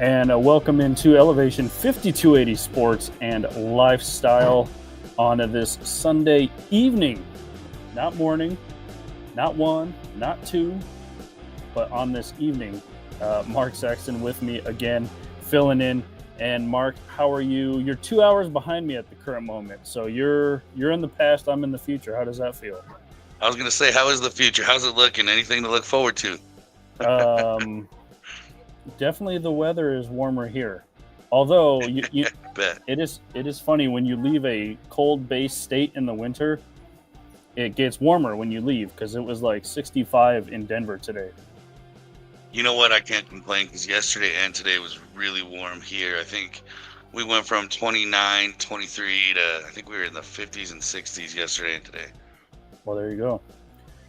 And welcome into Elevation 5280 Sports and Lifestyle on this Sunday evening. Not morning, not 1, not 2, but on this evening. Mark Saxton with me again, filling in. And Mark, how are you? You're 2 hours behind me at the current moment. So you're in the past, I'm in the future. How does that feel? I was going to say, how is the future? How's it looking? Anything to look forward to? Definitely the weather is warmer here. Although it is funny when you leave a cold-based state in the winter, it gets warmer when you leave because it was like 65 in Denver today. You know what? I can't complain because yesterday and today was really warm here. I think we went from 29, 23 to I think we were in the 50s and 60s yesterday and today. Well, there you go.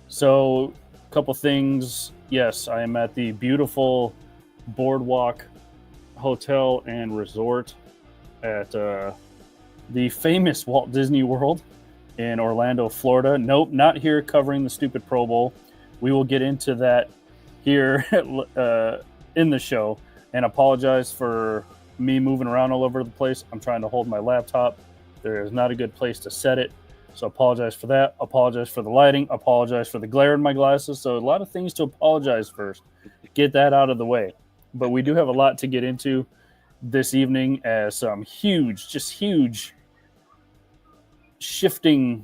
So, a couple things. Yes, I am at the beautiful Boardwalk Hotel and Resort at the famous Walt Disney World in Orlando, Florida. Nope, not here covering the stupid Pro Bowl. We will get into that here in the show, and apologize for me moving around all over the place. I'm trying to hold my laptop. There is not a good place to set it, so apologize for that. Apologize for the lighting. Apologize for the glare in my glasses. So a lot of things to apologize first. Get that out of the way. But we do have a lot to get into this evening as some huge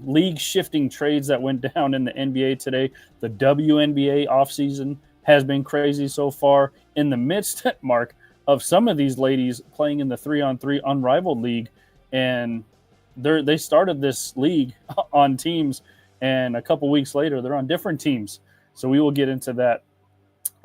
league shifting trades that went down in the NBA today. The WNBA offseason has been crazy so far. In the midst, Mark, of some of these ladies playing in the 3-on-3 unrivaled league, and they started this league on teams, and a couple weeks later they're on different teams. So we will get into that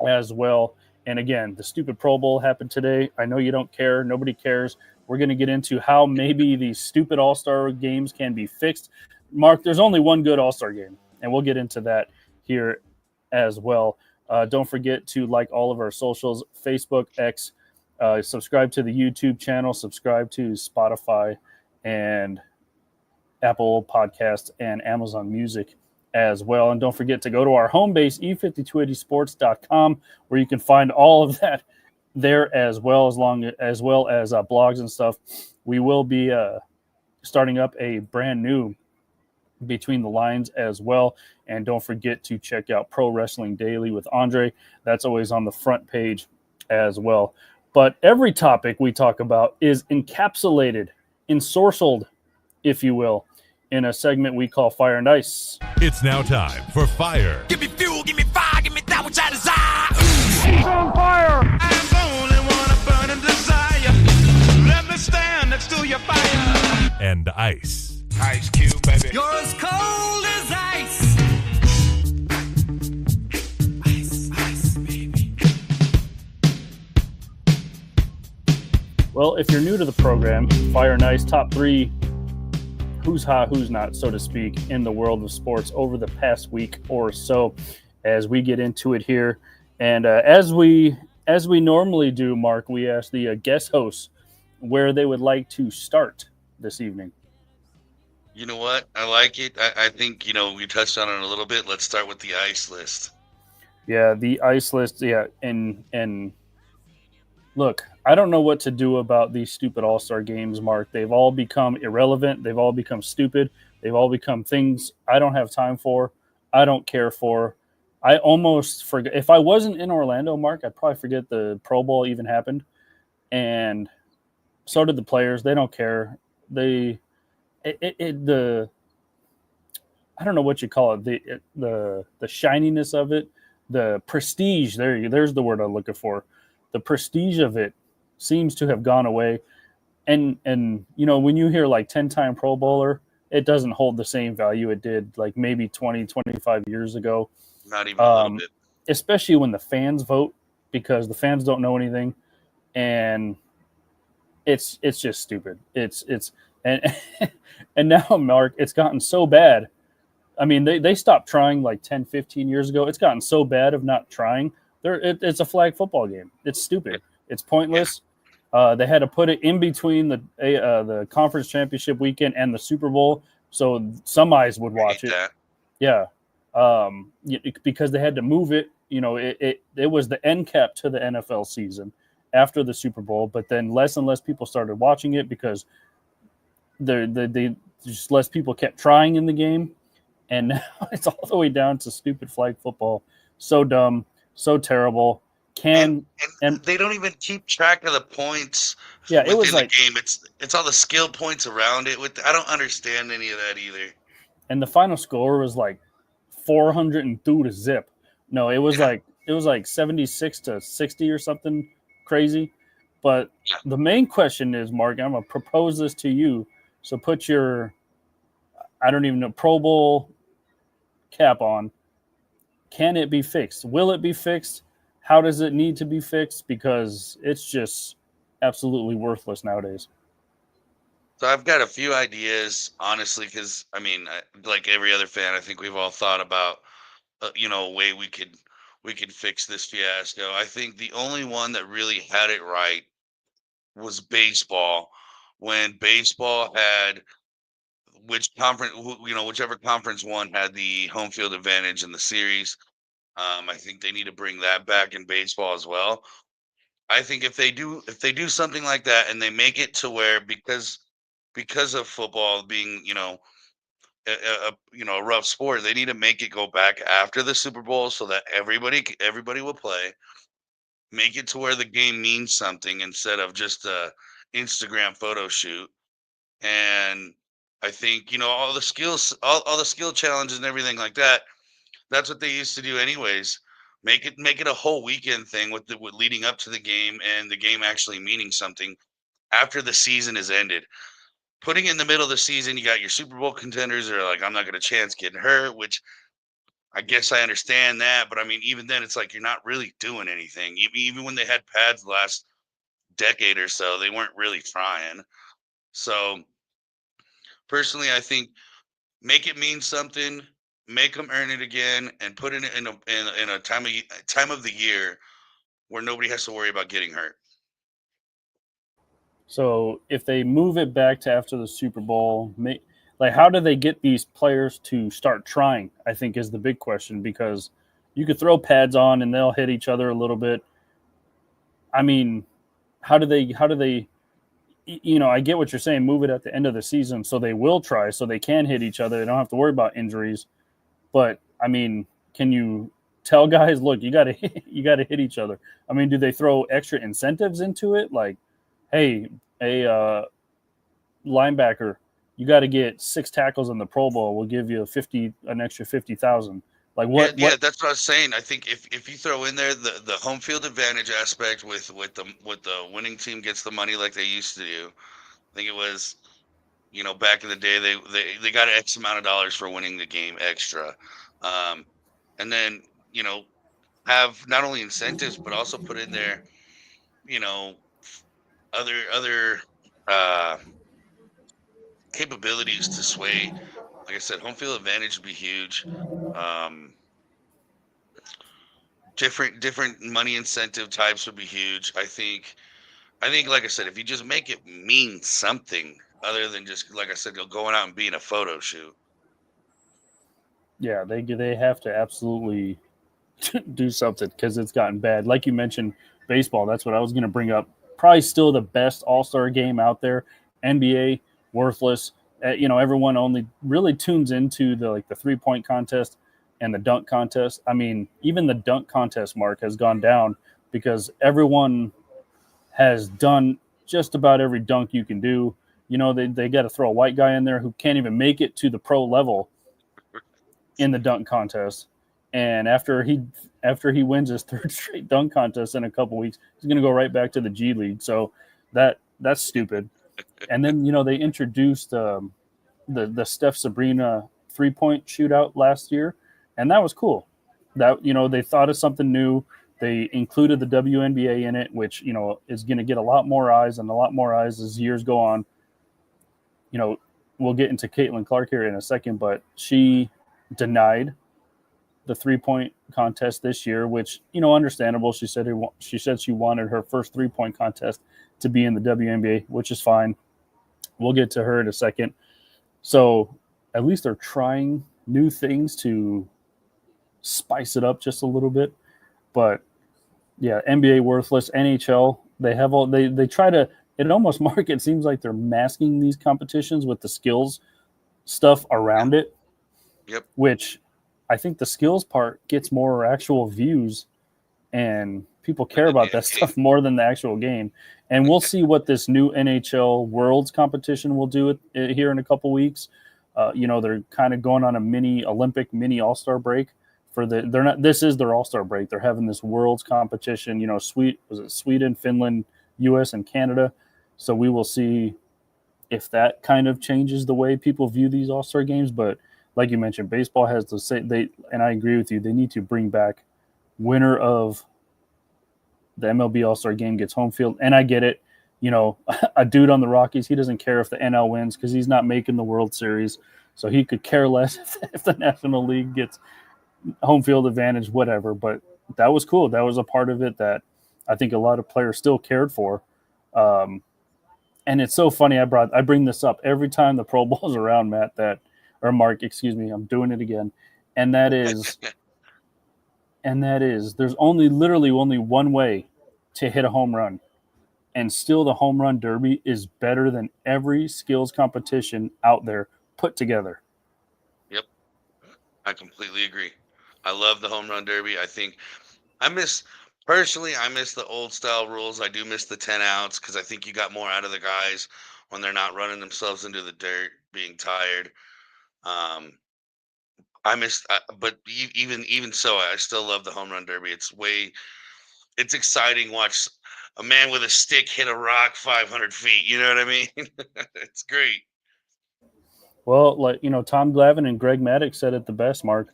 as well. And again, the stupid Pro Bowl happened today. I know you don't care. Nobody cares. We're going to get into how maybe these stupid All-Star games can be fixed. Mark, there's only one good All-Star game, and we'll get into that here as well. Don't forget to like all of our socials, Facebook, X, subscribe to the YouTube channel, subscribe to Spotify and Apple Podcasts and Amazon Music as well. And don't forget to go to our home base, e5280sports.com, where you can find all of that there as well as blogs and stuff. We will be starting up a brand new Between the Lines as well. And don't forget to check out Pro Wrestling Daily with Andre. That's always on the front page as well. But every topic we talk about is encapsulated, ensorcelled, if you will, in a segment we call Fire and Ice. It's now time for Fire. Give me fuel, give me fire, give me that which I desire. He's on fire! I'm the only one a burning desire. Let me stand next to your fire. And Ice. Ice Cube, baby. You're as cold as ice. Ice, baby. Well, if you're new to the program, Fire and Ice, top 3 who's hot, who's not, so to speak, in the world of sports over the past week or so, as we get into it here. And as we normally do, Mark, we ask the guest hosts where they would like to start this evening. You know what? I like it. I think, we touched on it a little bit. Let's start with the ice list. Yeah, the ice list. Yeah, and look, I don't know what to do about these stupid All-Star games, Mark. They've all become irrelevant. They've all become stupid. They've all become things I don't have time for. I don't care for. I almost forget. If I wasn't in Orlando, Mark, I'd probably forget the Pro Bowl even happened. And so did the players. They don't care. I don't know what you call it. The shininess of it, the prestige. There's the word I'm looking for. The prestige of it seems to have gone away. And when you hear like 10-time Pro Bowler, it doesn't hold the same value it did like maybe 20, 25 years ago. Not even a little bit. Especially when the fans vote, because the fans don't know anything, and it's just stupid. And now, Mark, it's gotten so bad. I mean, they stopped trying like 10, 15 years ago. It's gotten so bad of not trying. It's a flag football game. It's stupid. It's pointless. They had to put it in between the conference championship weekend and the Super Bowl, so some eyes would watch it. That. Yeah, because they had to move it. It was the end cap to the NFL season, after the Super Bowl, but then less and less people started watching it because they just less people kept trying in the game, and now it's all the way down to stupid flag football. So dumb, so terrible. And And they don't even keep track of the points yeah, it was within the like, game. It's all the skill points around it. I don't understand any of that either. and the final score was like 402 to zip. No, it was Yeah. like 76 to 60 or something crazy. But Yeah. the main question is, Mark, I'm gonna propose this to you. So put your, I don't even know, Pro Bowl cap on. Can it be fixed? Will it be fixed? How does it need to be fixed? Because it's just absolutely worthless nowadays. So I've got a few ideas, honestly, because I mean, like every other fan, I think we've all thought about, a way we could fix this fiasco. I think the only one that really had it right was baseball. When baseball had whichever conference won had the home field advantage in the series. I think they need to bring that back in baseball as well. I think if they do something like that and they make it to where because of football being a rough sport, they need to make it go back after the Super Bowl so that everybody will play. Make it to where the game means something instead of just a Instagram photo shoot. And I think all the skills, all the skill challenges and everything like that. That's what they used to do anyways. Make it a whole weekend thing with leading up to the game and the game actually meaning something after the season is ended. Putting it in the middle of the season, you got your Super Bowl contenders that are like, I'm not going to chance getting hurt, which I guess I understand that. But I mean, even then, it's like you're not really doing anything. Even when they had pads the last decade or so, they weren't really trying. So personally, I think make it mean something, make them earn it again, and put it in a time of the year where nobody has to worry about getting hurt. So if they move it back to after the Super Bowl, like how do they get these players to start trying? I think is the big question, because you could throw pads on and they'll hit each other a little bit. I mean, how do they? I get what you're saying. Move it at the end of the season so they will try, so they can hit each other. They don't have to worry about injuries. But I mean, can you tell guys, look, you gotta hit each other? I mean, do they throw extra incentives into it, like, hey, a linebacker, you got to get 6 tackles in the Pro Bowl. We'll give you an extra 50,000. Like Yeah, what? yeah, that's what I was saying. I think if you throw in there the home field advantage aspect with the winning team gets the money like they used to do. I think it was back in the day they got X amount of dollars for winning the game extra, um, and then have not only incentives but also put in there you know other uh, capabilities to sway. Like I said, home field advantage would be huge. Um, different money incentive types would be huge. I think, like I said, if you just make it mean something other than just like I said, going out and being a photo shoot. Yeah, they have to absolutely do something because it's gotten bad. Like you mentioned, baseball. That's what I was going to bring up. Probably still the best All-Star game out there. NBA worthless. Everyone only really tunes into the 3-point contest and the dunk contest. I mean, even the dunk contest mark has gone down because everyone has done just about every dunk you can do. They got to throw a white guy in there who can't even make it to the pro level in the dunk contest. And after he wins his third straight dunk contest in a couple weeks, he's going to go right back to the G League. So that's stupid. And then they introduced the Steph Sabrina 3-point shootout last year, and that was cool. That they thought of something new. They included the WNBA in it, which is going to get a lot more eyes and a lot more eyes as years go on. We'll get into Caitlin Clark here in a second, but she denied the 3-point contest this year, which understandable. She said she wanted her first 3-point contest to be in the WNBA, which is fine. We'll get to her in a second. So at least they're trying new things to spice it up just a little bit. But Yeah, NBA worthless, NHL. They have all they try to. It almost Mark. It seems like they're masking these competitions with the skills stuff around it, Yep. which I think the skills part gets more actual views and people Than care the about damn that game. stuff more than the actual game. And we'll see what this new NHL Worlds competition will do here in a couple weeks. They're kind of going on a mini Olympic, mini All-Star break for they're not. This is their All-Star break. They're having this Worlds competition. Was it Sweden, Finland, U.S., and Canada? So we will see if that kind of changes the way people view these All-Star games. But like you mentioned, baseball has to say and I agree with you. They need to bring back winner of the MLB All-Star game gets home field. And I get it. A dude on the Rockies, he doesn't care if the NL wins because he's not making the World Series. So he could care less if the National League gets home field advantage, whatever. But that was cool. That was a part of it that I think a lot of players still cared for. And it's so funny. I bring this up every time the Pro Bowl's around, Matt, or Mark, excuse me, I'm doing it again. And that is there's literally only one way to hit a home run. And still the home run derby is better than every skills competition out there put together. Yep. I completely agree. I love the home run derby. I miss I miss the old style rules. I do miss the 10 outs because I think you got more out of the guys when they're not running themselves into the dirt, being tired. Um, but even so, I still love the home run derby. It's exciting. Watch a man with a stick hit a rock 500 feet. You know what I mean? It's great. Well, Tom Glavine and Greg Maddux said it the best, Mark.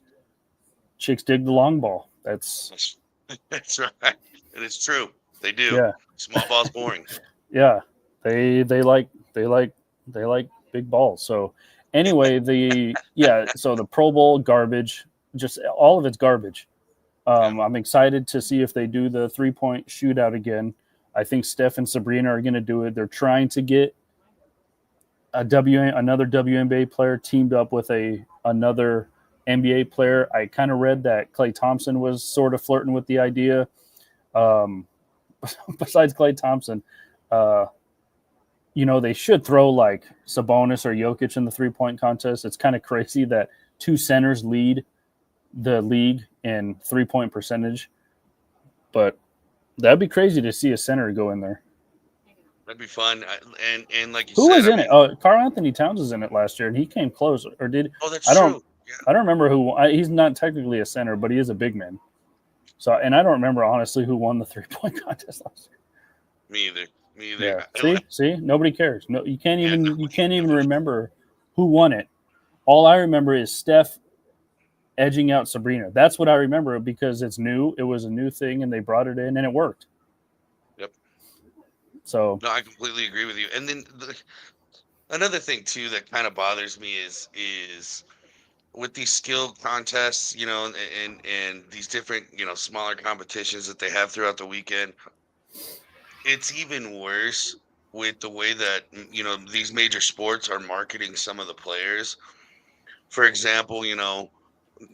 Chicks dig the long ball. That's That's right. It is true. They do. yeah. Small ball's boring. Yeah. They like big balls. So anyway, so the Pro Bowl garbage, just all of it's garbage. I'm excited to see if they do the 3-point shootout again. I think Steph and Sabrina are going to do it. They're trying to get another WNBA player teamed up with another NBA player. I kind of read that Klay Thompson was sort of flirting with the idea. Besides Klay Thompson, they should throw like Sabonis or Jokic in the 3-point contest. It's kind of crazy that two centers lead the league in 3-point percentage, but that'd be crazy to see a center go in there. That'd be fun. And like you Who said, was in it? Oh, Karl Anthony Towns was in it last year, and he came close. Or did Oh, that's I don't true. Yeah. I don't remember who. He's not technically a center, but he is a big man. So, and I don't remember honestly who won the 3-point contest last year. Me either. Me either. Yeah. See, nobody cares. No, you can't even remember who won it. All I remember is Steph edging out Sabrina. That's what I remember because it's new. It was a new thing, and they brought it in, and it worked. Yep. So no, I completely agree with you. And then another thing too that kind of bothers me is with these skill contests, and these different, smaller competitions that they have throughout the weekend. It's even worse with the way that these major sports are marketing some of the players. For example,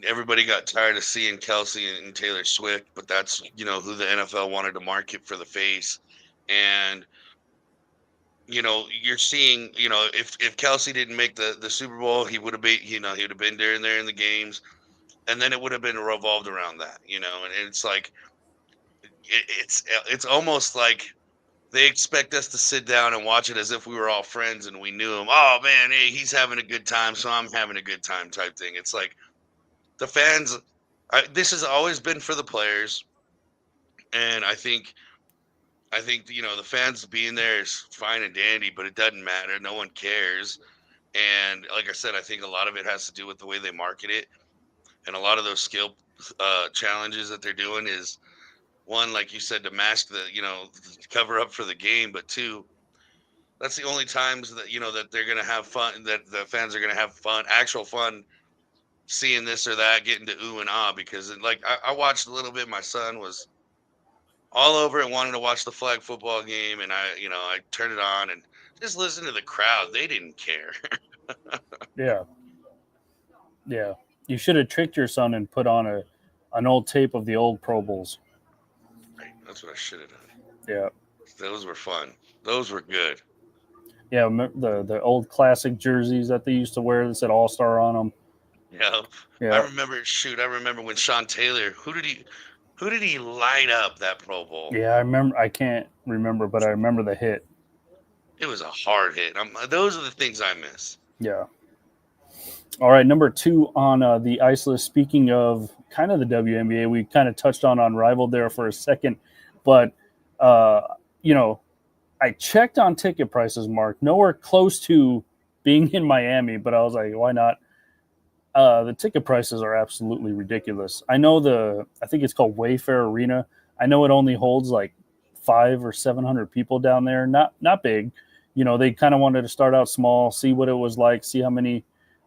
everybody got tired of seeing Kelsey and Taylor Swift, but that's who the NFL wanted to market for the face. And you're seeing, if Kelsey didn't make the Super Bowl, he would have been, he would have been there in the games, and then it would have been revolved around that, and it's like it's almost like they expect us to sit down and watch it as if we were all friends and we knew him. Oh man, hey, he's having a good time, so I'm having a good time type thing. It's like the fans. This has always been for the players, and I think the fans being there is fine and dandy, but it doesn't matter. No one cares. And like I said, I think a lot of it has to do with the way they market it, and a lot of those skill challenges that they're doing is one, like you said, to mask cover up for the game, but two, that's the only times that that they're gonna have fun, that the fans are gonna have fun, actual fun, seeing this or that, getting to ooh and ah. Because like I watched a little bit. My son was all over it, wanted to watch the flag football game, and I turned it on and just listen to the crowd. They didn't care. yeah. You should have tricked your son and put on an old tape of the old Pro Bowls. That's what I should have done. Yeah. Those were fun. Those were good. Yeah, the old classic jerseys that they used to wear that said All-Star on them. Yeah. I Yeah. remember when Sean Taylor, who did he light up that Pro Bowl? Yeah, I remember. I can't remember, but I remember the hit. It was a hard hit. Those are the things I miss. Yeah. All right, number 2 on the ice list. Speaking of kind of the WNBA, we kind of touched on Unrivaled there for a second, but you know, I checked on ticket prices, Mark. Nowhere close to being in Miami, but I was like, why not? The ticket prices are absolutely ridiculous. I think it's called Wayfair Arena. I know it only holds like 500 or 700 people down there. Not big. They kind of wanted to start out small, see what it was like, see how many,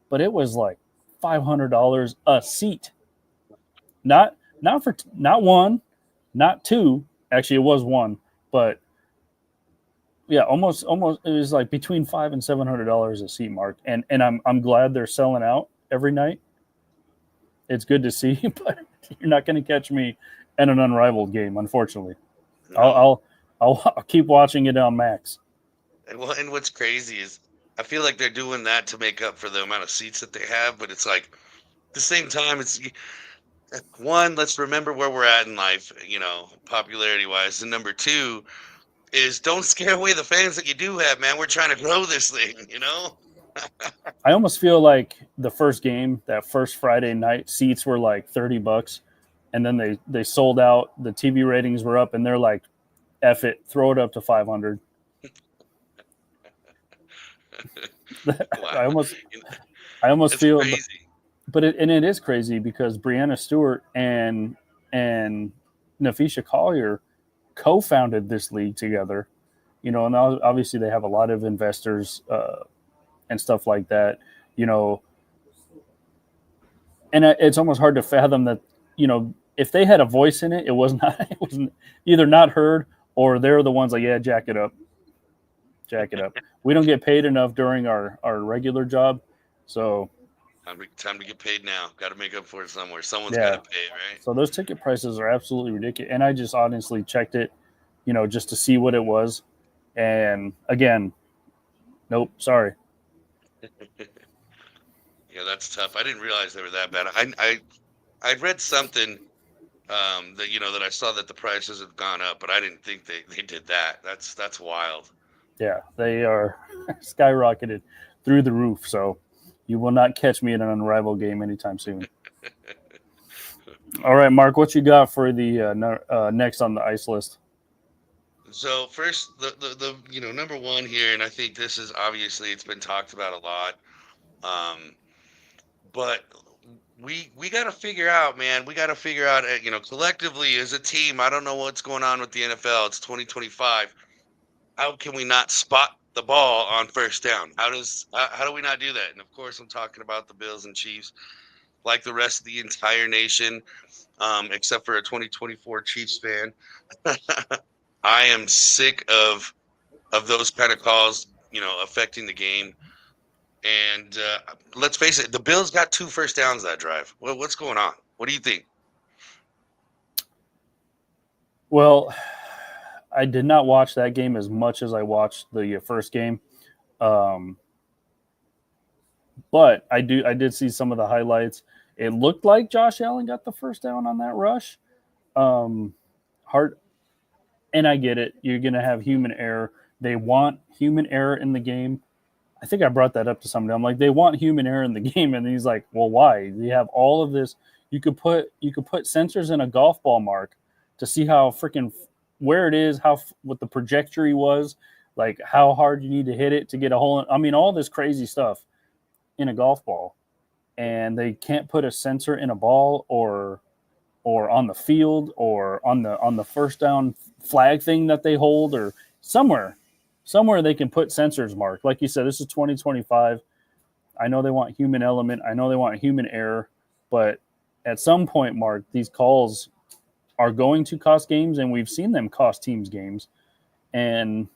but it was like $500 a seat. Not one, not two. Actually, it was one, but yeah, almost. It was like between $500 and $700 a seat, Mark. And I'm glad they're selling out every night. It's good to see, but you're not going to catch me at an Unrivaled game, unfortunately. No. I'll keep watching it on Max. And what's crazy is I feel like they're doing that to make up for the amount of seats that they have, but it's like at the same time, it's one, let's remember where we're at in life, popularity wise. And number 2 is don't scare away the fans that you do have, man. We're trying to grow this thing. I almost feel like the first game, that first Friday night, seats were like $30, and then they sold out. The TV ratings were up, and they're like, "F it, throw it up to 500." Wow. I almost That's feel, crazy. but it is crazy because Brianna Stewart and Nafisha Collier co-founded this league together. And obviously they have a lot of investors and stuff like that. And it's almost hard to fathom that if they had a voice in it, it was either not heard or they're the ones like, yeah, jack it up. We don't get paid enough during our regular job, so time to get paid now. Got to make up for it somewhere. Someone's got to pay, right? So those ticket prices are absolutely ridiculous, and I just honestly checked it, just to see what it was, and again, nope, sorry. Yeah, that's tough. I didn't realize they were that bad. I read something that I saw that the prices have gone up, but I didn't think they did that. That's wild. Yeah, they are skyrocketed through the roof. So you will not catch me in an Unrivaled game anytime soon. All right, Mark, what you got for the next on the ice list? So first, the number 1 here, and I think this is obviously it's been talked about a lot, but we got to figure out, man. We got to figure out, collectively as a team. I don't know what's going on with the NFL. It's 2025. How can we not spot the ball on first down? How do we not do that? And of course, I'm talking about the Bills and Chiefs, like the rest of the entire nation, except for a 2024 Chiefs fan. I am sick of those kind of calls, affecting the game. And let's face it, the Bills got 2 first downs that drive. Well, what's going on? What do you think? Well, I did not watch that game as much as I watched the first game, but I did see some of the highlights. It looked like Josh Allen got the first down on that rush. Hard, and I get it. You're going to have human error. They want human error in the game. I think I brought that up to somebody. I'm like, they want human error in the game, and he's like, well, why? You have all of this. You could put sensors in a golf ball, Mark, to see how freaking where it is, what the trajectory was, like how hard you need to hit it to get a hole in. I mean, all this crazy stuff in a golf ball, and they can't put a sensor in a ball or on the field or on the first down flag thing that they hold or somewhere they can put sensors, Mark. Like you said, this is 2025. I know they want human element. I know they want human error, but at some point, Mark, these calls are going to cost games, and we've seen them cost teams games. And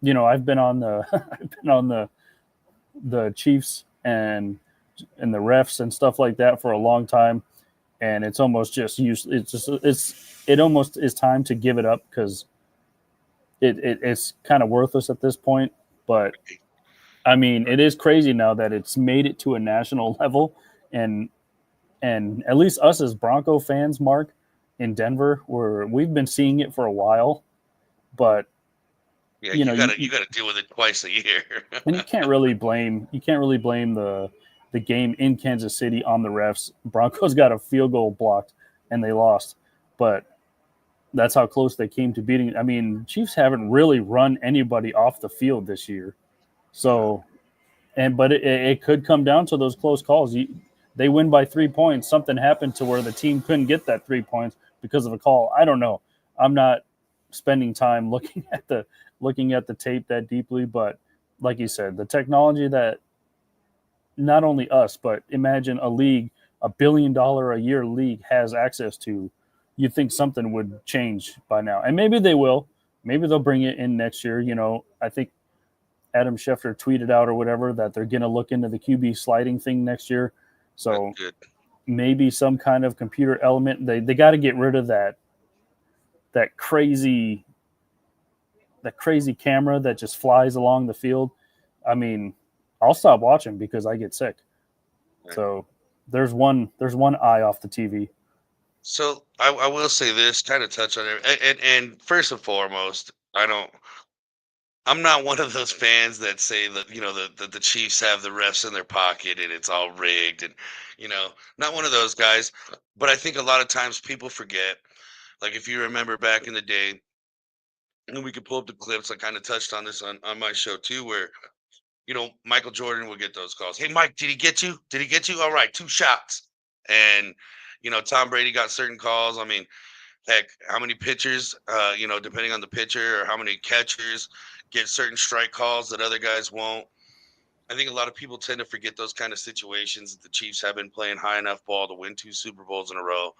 I've been on the the Chiefs and the refs and stuff like that for a long time, and it's almost just it almost is time to give it up because it's kind of worthless at this point. But I mean, it is crazy now that it's made it to a national level, and at least us as Bronco fans, Mark, in Denver, we've been seeing it for a while, but Yeah, you know, you gotta deal with it twice a year. and you can't really blame the game in Kansas City on the refs. Broncos got a field goal blocked and they lost, but that's how close they came to beating. I mean, Chiefs haven't really run anybody off the field this year, so but it could come down to those close calls. They win by 3 points. Something happened to where the team couldn't get that 3 points because of a call. I don't know. I'm not spending time looking at the tape that deeply, but like you said, the technology that not only us, but imagine a league, $1 billion a year league has access to, you'd think something would change by now. And maybe they will. Maybe they'll bring it in next year. You know, I think Adam Schefter tweeted out or whatever that they're going to look into the QB sliding thing next year. So maybe some kind of computer element. They got to get rid of that crazy camera that just flies along the field. I mean, I'll stop watching because I get sick. So there's one eye off the TV. So I will say this, kind of touch on it, and first and foremost, I'm not one of those fans that say that the Chiefs have the refs in their pocket and it's all rigged, and not one of those guys. But I think a lot of times people forget. Like if you remember back in the day, and we could pull up the clips. I kind of touched on this on my show too, where Michael Jordan would get those calls. Hey, Mike, did he get you? Did he get you? All right, 2 shots. And Tom Brady got certain calls. I mean, heck, how many pitchers, depending on the pitcher, or how many catchers get certain strike calls that other guys won't. I think a lot of people tend to forget those kind of situations. That the Chiefs have been playing high enough ball to win 2 Super Bowls in a row.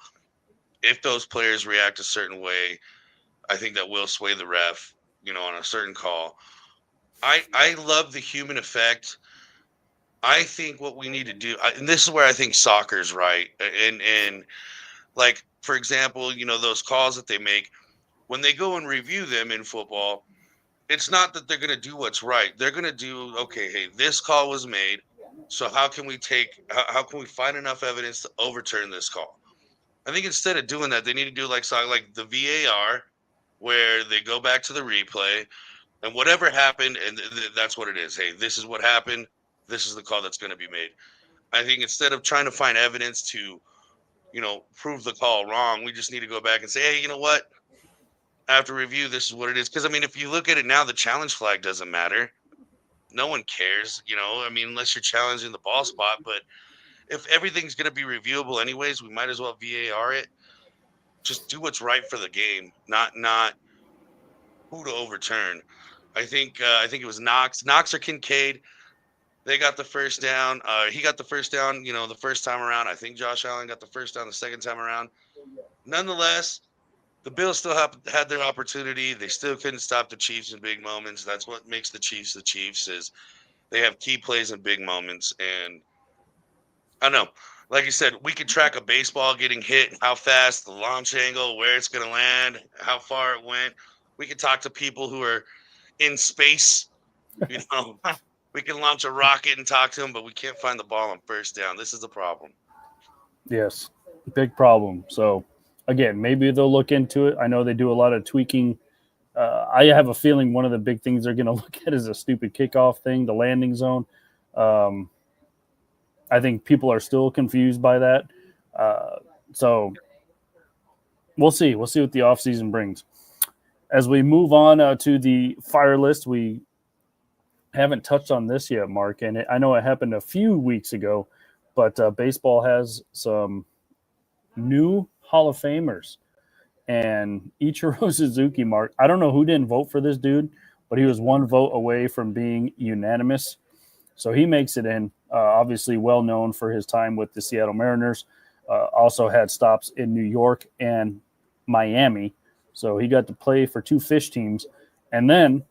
If those players react a certain way, I think that will sway the ref, on a certain call. I love the human effect. I think what we need to do, and this is where I think soccer's right, and like for example, those calls that they make when they go and review them in football, it's not that they're going to do what's right. They're going to do, okay, hey, this call was made, so how can we find enough evidence to overturn this call? I think instead of doing that, they need to do like the VAR, where they go back to the replay and whatever happened, and that's what it is. Hey, this is what happened. This is the call that's going to be made. I think instead of trying to find evidence to, prove the call wrong, we just need to go back and say, hey, you know what? After review, this is what it is. Because, I mean, if you look at it now, the challenge flag doesn't matter. No one cares, unless you're challenging the ball spot. But if everything's going to be reviewable anyways, we might as well VAR it. Just do what's right for the game, not who to overturn. I think it was Knox or Kincaid. They got the first down. He got the first down, the first time around. I think Josh Allen got the first down the second time around. Nonetheless, the Bills still had their opportunity. They still couldn't stop the Chiefs in big moments. That's what makes the Chiefs, is they have key plays in big moments. And I don't know. Like you said, we could track a baseball getting hit, how fast, the launch angle, where it's going to land, how far it went. We could talk to people who are in space. We can launch a rocket and talk to them, but we can't find the ball on first down. This is the problem. Yes, big problem. So, again, maybe they'll look into it. I know they do a lot of tweaking. I have a feeling one of the big things they're going to look at is a stupid kickoff thing, the landing zone. I think people are still confused by that. So we'll see. We'll see what the offseason brings. As we move on to the fire list, we haven't touched on this yet, Mark, and I know it happened a few weeks ago, but baseball has some new Hall of Famers. And Ichiro Suzuki, Mark, I don't know who didn't vote for this dude, but he was 1 vote away from being unanimous. So he makes it in. Obviously well known for his time with the Seattle Mariners. Also had stops in New York and Miami. So he got to play for 2 fish teams. And then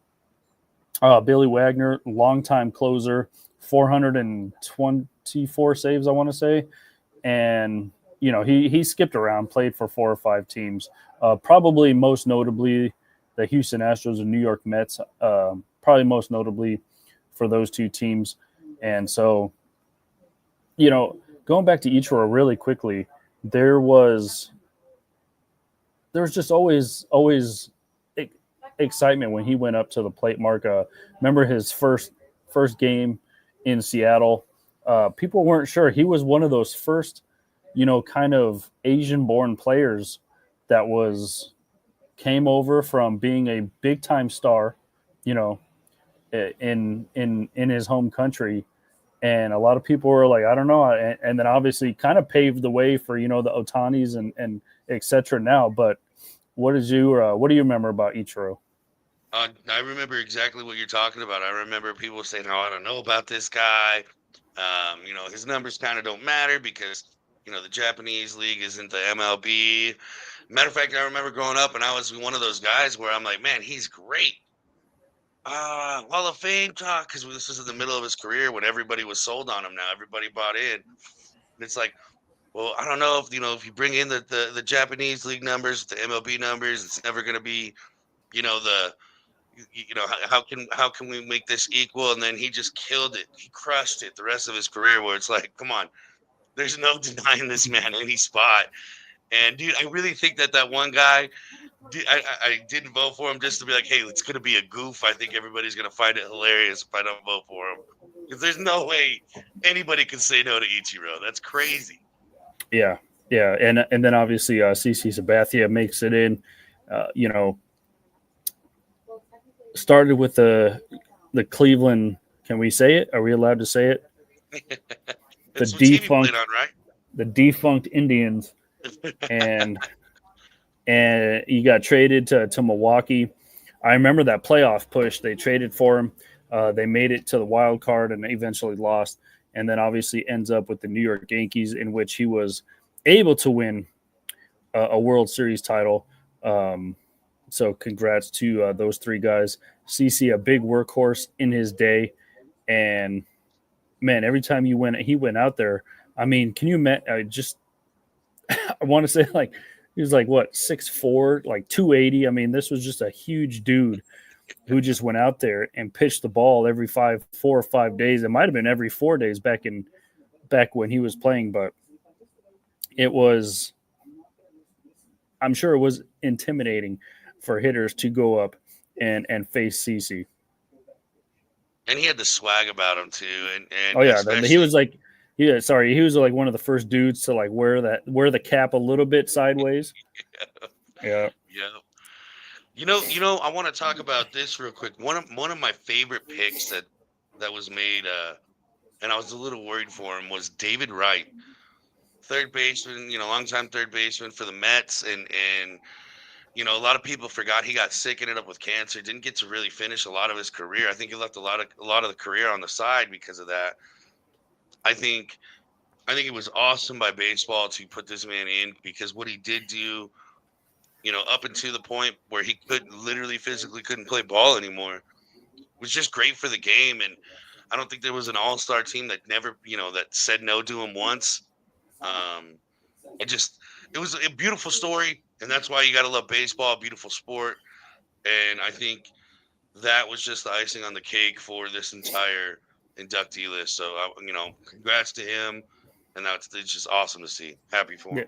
Billy Wagner, longtime closer, 424 saves, I want to say. And he skipped around, played for 4 or 5 teams. Probably most notably the Houston Astros and New York Mets. Probably most notably for those 2 teams. And so, going back to Ichiro really quickly, there was just always excitement when he went up to the plate. Mark, remember his first game in Seattle? People weren't sure. He was one of those first, kind of Asian-born players that came over from being a big-time star, in his home country. And a lot of people were like, I don't know. And then obviously kind of paved the way for, the Otanis and et cetera now. But what do you remember about Ichiro? I remember exactly what you're talking about. I remember people saying, "Oh, I don't know about this guy. His numbers kind of don't matter because the Japanese league isn't the MLB." Matter of fact, I remember growing up and I was one of those guys where I'm like, "Man, he's great. Hall of Fame talk," because this was in the middle of his career when everybody was sold on him. Now everybody bought in. And it's like, well, I don't know if you bring in the Japanese league numbers, the MLB numbers, it's never going to be, how can we make this equal? And then he just killed it. He crushed it the rest of his career. Where it's like, come on, there's no denying this man any spot. And dude, I really think that one guy. I didn't vote for him just to be like, hey, it's going to be a goof. I think everybody's going to find it hilarious if I don't vote for him. Because there's no way anybody can say no to Ichiro. That's crazy. Yeah. And then obviously CC Sabathia makes it in, started with the Cleveland. Can we say it? Are we allowed to say it? The defunct, on, right? The defunct Indians. And he got traded to Milwaukee. I remember that playoff push. They traded for him. They made it to the wild card and eventually lost. And then obviously ends up with the New York Yankees, in which he was able to win a World Series title. So congrats to those 3 guys. CC, a big workhorse in his day. And, man, every time he went out there, I mean, can you imagine? I want to say, like, he was like, what, 6'4", like 280. I mean, this was just a huge dude who just went out there and pitched the ball every 4 or 5 days. It might have been every 4 days back when he was playing, but it was, I'm sure it was intimidating for hitters to go up and face CC. And he had the swag about him too. And oh yeah, he was like, he was like one of the first dudes to like wear the cap a little bit sideways. Yeah. I want to talk about this real quick. One of my favorite picks that was made, and I was a little worried for him, was David Wright, third baseman. Longtime third baseman for the Mets, and a lot of people forgot he got sick, ended up with cancer, didn't get to really finish a lot of his career. I think he left a lot of the career on the side because of that. I think it was awesome by baseball to put this man in, because what he did do, up until the point where he physically couldn't play ball anymore, was just great for the game. And I don't think there was an all-star team that never, that said no to him once. It was a beautiful story, and that's why you got to love baseball, beautiful sport. And I think that was just the icing on the cake for this entire inductee list. So, congrats to him, and it's just awesome to see. Happy for him.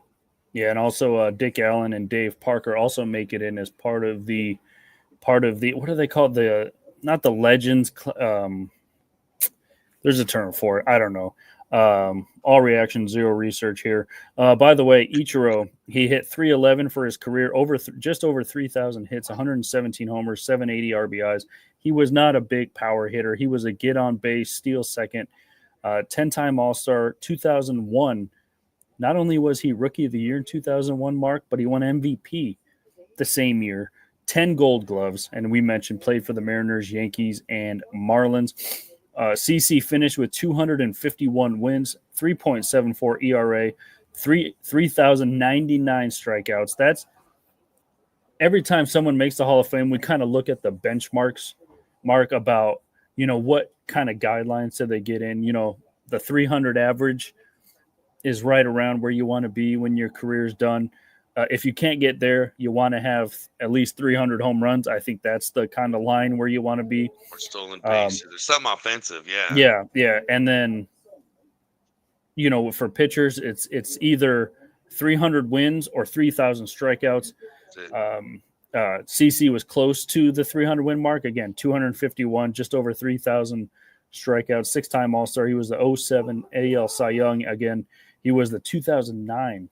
Yeah, and also Dick Allen and Dave Parker also make it in as part of the what do they call it? Not the Legends. There's a term for it. I don't know. All reaction, zero research here. By the way, Ichiro, he hit 311 for his career, just over 3,000 hits, 117 homers, 780 RBIs. He was not a big power hitter. He was a get on base, steal second, 10-time All-Star, 2001. Not only was he Rookie of the Year in 2001, Mark, but he won MVP the same year, 10 Gold Gloves, and we mentioned played for the Mariners, Yankees, and Marlins. CC finished with 251 wins, 3.74 ERA, 3,099 strikeouts. That's every time someone makes the Hall of Fame, we kind of look at the benchmarks, Mark, about, what kind of guidelines do they get in, the 300 average. is right around where you want to be when your career's done. If you can't get there, you want to have at least 300 home runs. I think that's the kind of line where you want to be. Or stolen bases. There's something offensive, yeah. Yeah, yeah. And then, for pitchers, it's either 300 wins or 3,000 strikeouts. CC was close to the 300 win mark. Again, 251, just over 3,000 strikeouts, 6-time All-Star. He was the 07 AL Cy Young. Again, he was the 2009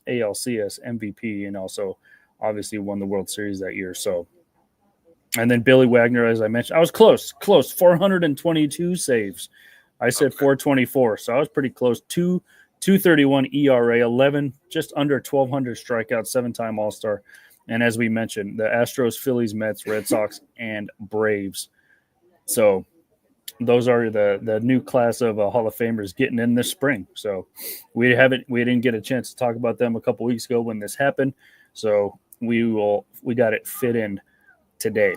ALCS MVP and also obviously won the World Series that year. So, and then Billy Wagner, as I mentioned, I was close, 422 saves. I said 424, so I was pretty close. 231 ERA, 11, just under 1,200 strikeouts, 7-time All-Star. And as we mentioned, the Astros, Phillies, Mets, Red Sox, and Braves. So those are the new class of Hall of Famers getting in this spring. So we didn't get a chance to talk about them a couple weeks ago when this happened. So we got it fit in today.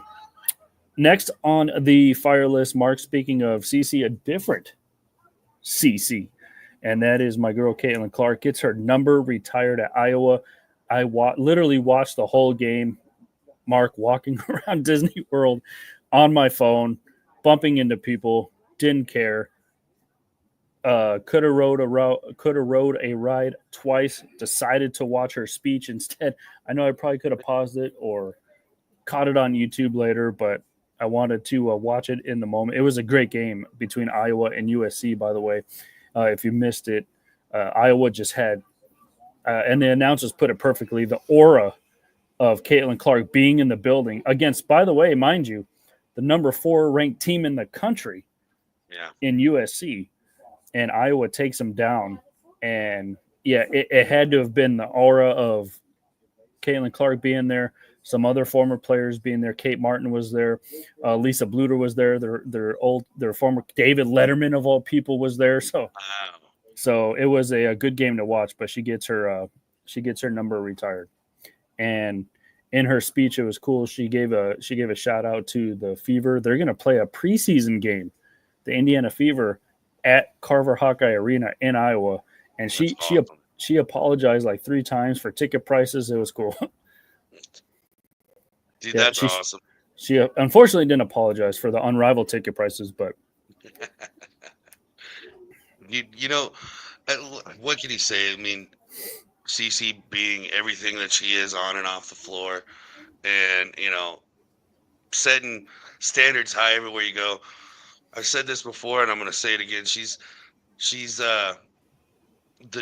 Next on the fire list, Mark, speaking of CC, a different CC, and that is my girl Caitlin Clark gets her number retired at Iowa. I literally watched the whole game, Mark, walking around Disney World on my phone, bumping into people, didn't care. Could have rode a ride twice, decided to watch her speech instead. I know I probably could have paused it or caught it on YouTube later, but I wanted to watch it in the moment. It was a great game between Iowa and USC, by the way. If you missed it, Iowa just had and the announcers put it perfectly, the aura of Caitlin Clark being in the building against, by the way, mind you, the number 4 ranked team in the country in USC, and Iowa takes them down. And, yeah, it had to have been the aura of Caitlin Clark being there, some other former players being there. Kate Martin was there. Lisa Bluter was there. Their former David Letterman, of all people, was there. So it was a good game to watch, but she gets her number retired. And in her speech, it was cool. She gave a shout out to the Fever. They're going to play a preseason game, the Indiana Fever, at Carver Hawkeye Arena in Iowa. And she apologized like 3 times for ticket prices. It was cool. Dude, that's awesome. She unfortunately didn't apologize for the unrivaled ticket prices, but you know, what can you say? I mean, CC being everything that she is on and off the floor, and setting standards high everywhere you go. I've said this before, and I'm going to say it again. She's the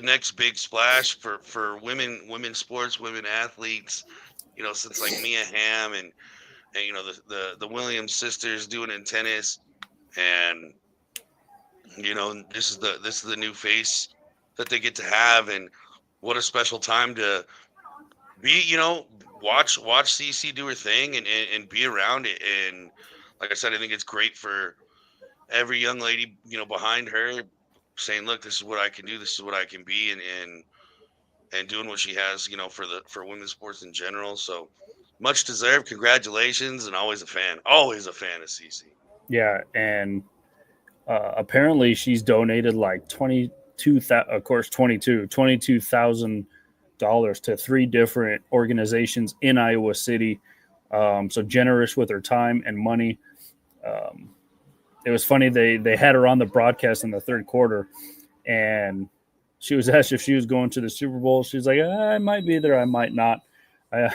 next big splash for women sports, women athletes. Since like Mia Hamm and the Williams sisters doing it in tennis, and this is the new face that they get to have, and what a special time to be. Watch CC do her thing and be around it. And like I said, I think it's great for every young lady behind her, saying, "Look, this is what I can do. This is what I can be," and doing what she has, for women's sports in general. So much deserved. Congratulations, and always a fan of CC. Yeah, and apparently she's donated like $22,000 to 3 different organizations in Iowa City. So generous with her time and money. It was funny, they had her on the broadcast in the third quarter, and she was asked if she was going to the Super Bowl. She's like, I might be there, I might not. I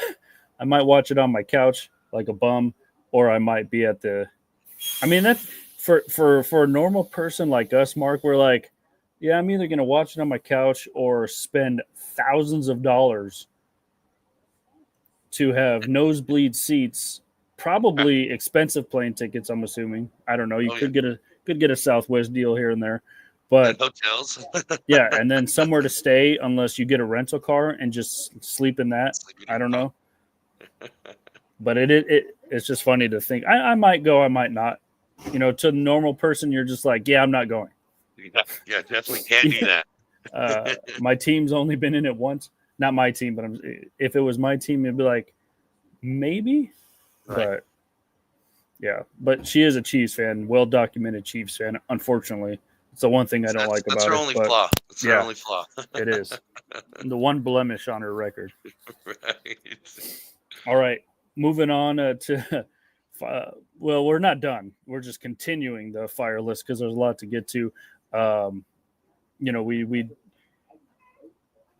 might watch it on my couch like a bum, or I might be at the. I mean, that's for a normal person like us, Mark. We're like, yeah, I'm either gonna watch it on my couch or spend thousands of dollars to have nosebleed seats, probably expensive plane tickets. I'm assuming. I don't know. You could get a Southwest deal here and there. But hotels. Yeah, and then somewhere to stay unless you get a rental car and just sleep in that. I don't know. But it's just funny to think. I might go, I might not. To the normal person, you're just like, yeah, I'm not going. Yeah, definitely can't do that. My team's only been in it once. Not my team, but if it was my team, it'd be like, maybe. Right. But yeah, but she is a Chiefs fan, well-documented Chiefs fan, unfortunately. It's the one thing I don't like That's about her it. only But flaw. That's her yeah. only flaw. it is the one blemish on her record. Right. All right, moving on to. Well, we're not done. We're just continuing the fire list because there's a lot to get to. We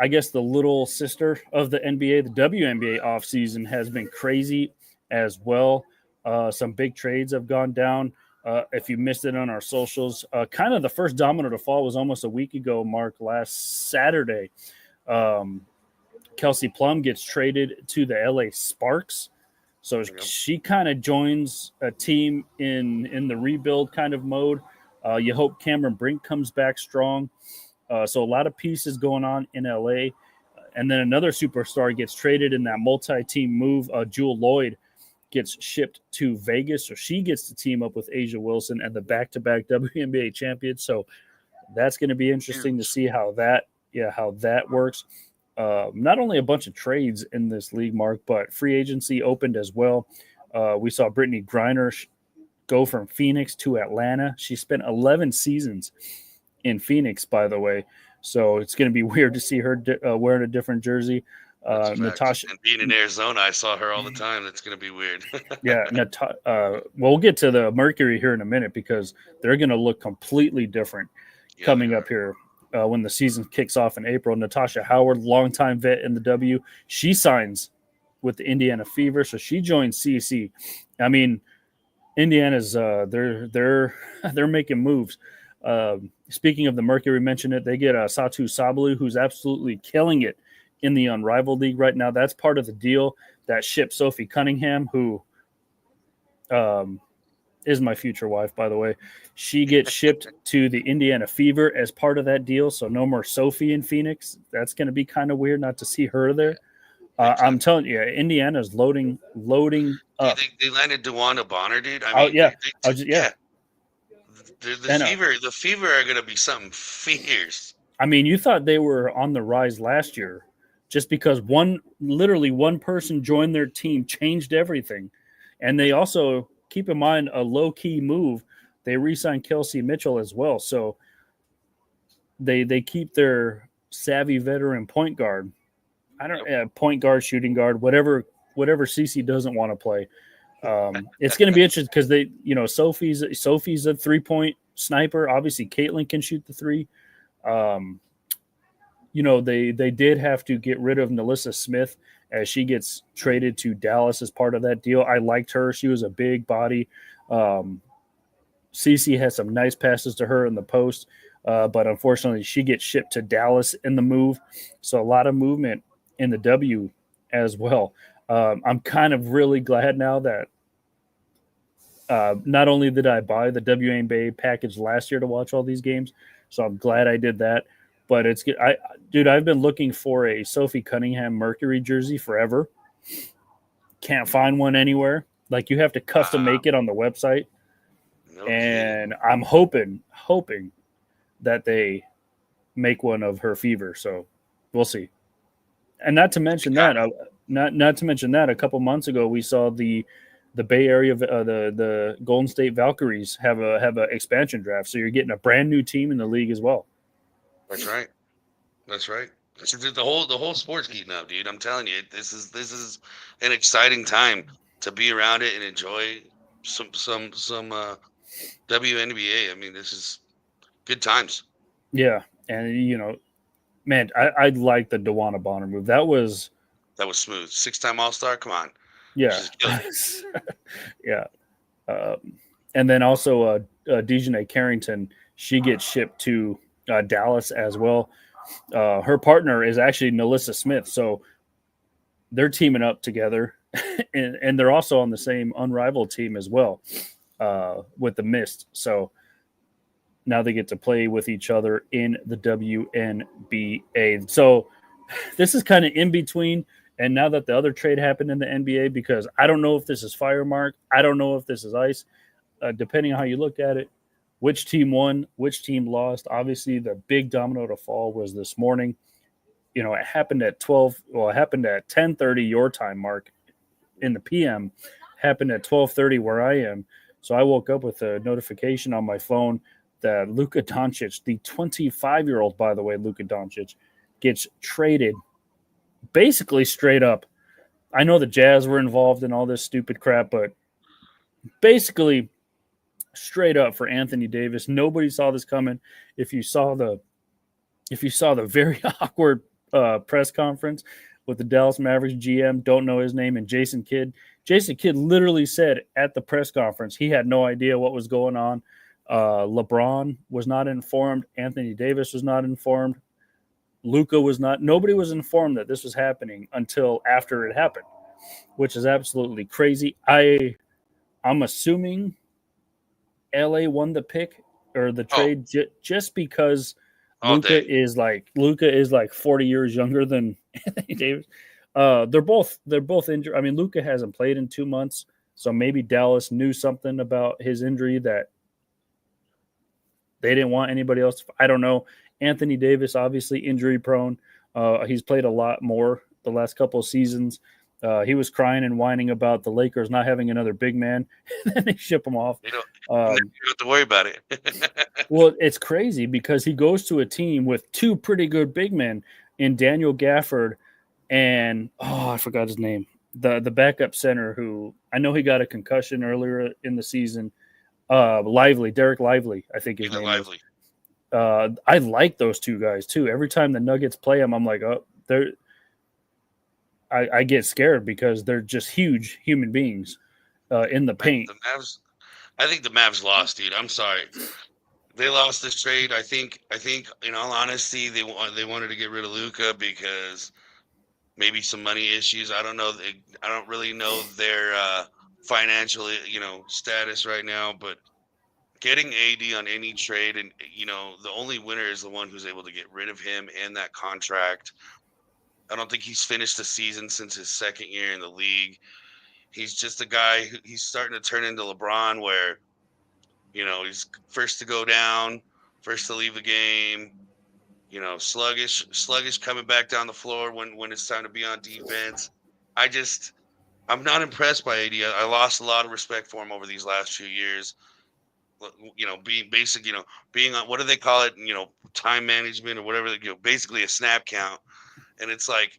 I guess the little sister of the NBA, the WNBA offseason has been crazy as well. Some big trades have gone down. If you missed it on our socials, kind of the first domino to fall was almost a week ago, Mark, last Saturday. Kelsey Plum gets traded to the LA Sparks. So she kind of joins a team in the rebuild kind of mode. You hope Cameron Brink comes back strong. So a lot of pieces going on in LA. And then another superstar gets traded in that multi-team move. Jewel Lloyd gets shipped to Vegas. So she gets to team up with Asia Wilson and the back-to-back WNBA champion. So that's going to be interesting to see how that works. Not only a bunch of trades in this league, Mark, but free agency opened as well. We saw Brittany Griner go from Phoenix to Atlanta. She spent 11 seasons in Phoenix, by the way. So it's going to be weird to see her wearing a different jersey. Natasha, and being in Arizona, I saw her all the time. That's going to be weird. yeah. We'll get to the Mercury here in a minute because they're going to look completely different coming up here when the season kicks off in April. Natasha Howard, longtime vet in the W, she signs with the Indiana Fever, so she joins CC. I mean, Indiana's they're making moves. Speaking of the Mercury, mentioned it. They get Satu Sabalu, who's absolutely killing it in the Unrivaled League right now. That's part of the deal that shipped Sophie Cunningham, who is my future wife, by the way. She gets shipped to the Indiana Fever as part of that deal. So no more Sophie in Phoenix. That's going to be kind of weird not to see her there. I'm telling you, Indiana's loading up. They landed DeWanda Bonner, dude. The Fever are going to be something fierce. I mean, you thought they were on the rise last year just because one person joined their team, changed everything. And they also, keep in mind, a low-key move, they re-signed Kelsey Mitchell as well. So they keep their savvy veteran point guard. Point guard, shooting guard, whatever CC doesn't want to play. It's going to be interesting because Sophie's a 3-point sniper. Obviously, Caitlin can shoot the three. They did have to get rid of Nalissa Smith as she gets traded to Dallas as part of that deal. I liked her. She was a big body. CC had some nice passes to her in the post, but unfortunately she gets shipped to Dallas in the move. So a lot of movement in the W as well. I'm kind of really glad now that not only did I buy the WNBA package last year to watch all these games, so I'm glad I did that. But it's good. I've been looking for a Sophie Cunningham Mercury jersey forever. Can't find one anywhere. Like, you have to custom make it on the website. And I'm hoping that they make one of her Fever. So we'll see. And not to mention that, a couple months ago we saw the Bay Area, the Golden State Valkyries have a expansion draft. So you're getting a brand new team in the league as well. That's right. The whole sport's heating up, dude. I'm telling you, this is an exciting time to be around it and enjoy some WNBA. I mean, this is good times. Yeah, and man, I like the DeWanda Bonner move. That was smooth. 6-time All-Star. Come on. Yeah. Yeah. And then also Dejanay Carrington, she gets shipped to Dallas as well. Her partner is actually Nalissa Smith, so they're teaming up together, and they're also on the same Unrivaled team as well with the Mist. So now they get to play with each other in the WNBA. So this is kind of in between. And now that the other trade happened in the NBA, because I don't know if this is fire, Mark, I don't know if this is ice, depending on how you look at it, which team won, which team lost. Obviously, the big domino to fall was this morning. It happened at 10:30 your time, Mark, in the PM. Happened at 12:30 where I am. So I woke up with a notification on my phone that Luka Doncic, the 25-year-old, by the way, Luka Doncic, gets traded basically straight up. I know the Jazz were involved in all this stupid crap, but basically straight up for Anthony Davis. Nobody saw this coming. If you saw the very awkward press conference with the Dallas Mavericks GM, don't know his name, and Jason Kidd. Jason Kidd literally said at the press conference he had no idea what was going on. LeBron was not informed. Anthony Davis was not informed. Luka was not. Nobody was informed that this was happening until after it happened, which is absolutely crazy. I'm assuming LA won the pick or the trade just because Luka is like 40 years younger than Anthony Davis. They're both injured. I mean, Luka hasn't played in 2 months, so maybe Dallas knew something about his injury that they didn't want anybody else. I don't know. Anthony Davis, obviously injury prone. He's played a lot more the last couple of seasons. He was crying and whining about the Lakers not having another big man, and then they ship him off. You don't have to worry about it. Well, it's crazy because he goes to a team with two pretty good big men in Daniel Gafford and I forgot his name, the backup center who I know he got a concussion earlier in the season. Derek Lively, I think his name Lively. is. I like those two guys too. Every time the Nuggets play them, I'm like, I get scared because they're just huge human beings in the paint. I think the Mavs lost, dude. I'm sorry. They lost this trade. I think in all honesty, they wanted to get rid of Luka because maybe some money issues. I don't know. I don't really know their financial, status right now, but getting AD on any trade and, the only winner is the one who's able to get rid of him and that contract. I don't think he's finished the season since his second year in the league. He's just a guy he's starting to turn into LeBron where, he's first to go down, first to leave the game, sluggish coming back down the floor when it's time to be on defense. I'm not impressed by AD. I lost a lot of respect for him over these last few years. Being basic, being on, what do they call it? Time management or whatever, basically a snap count. And it's like,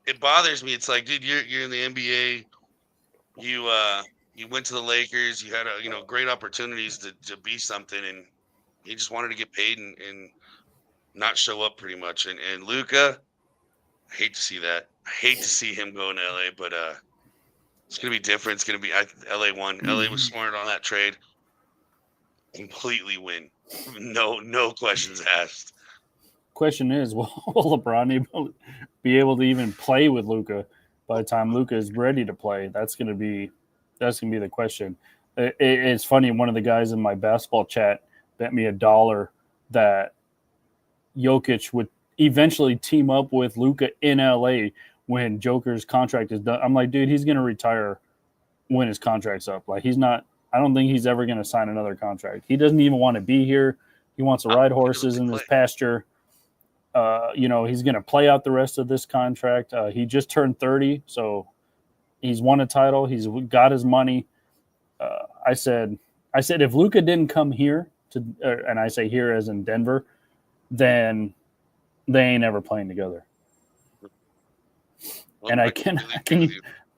it bothers me. It's like, dude, you're in the NBA. You went to the Lakers. You had great opportunities to be something, and you just wanted to get paid and not show up pretty much. And Luka, I hate to see that. I hate to see him go into LA, but it's gonna be different. It's gonna be LA won. LA was smart on that trade. Completely win. No questions asked. Question is, will LeBron be able to even play with Luka by the time Luka is ready to play? That's gonna be the question. It's funny. One of the guys in my basketball chat bet me $1 that Jokic would eventually team up with Luka in LA when Joker's contract is done. I'm like, dude, he's gonna retire when his contract's up. Like, he's not. I don't think he's ever gonna sign another contract. He doesn't even want to be here. He wants to ride horses in this pasture. He's going to play out the rest of this contract. He just turned 30, so he's won a title. He's got his money. I said, if Luka didn't come here and I say here as in Denver, then they ain't ever playing together. Well, and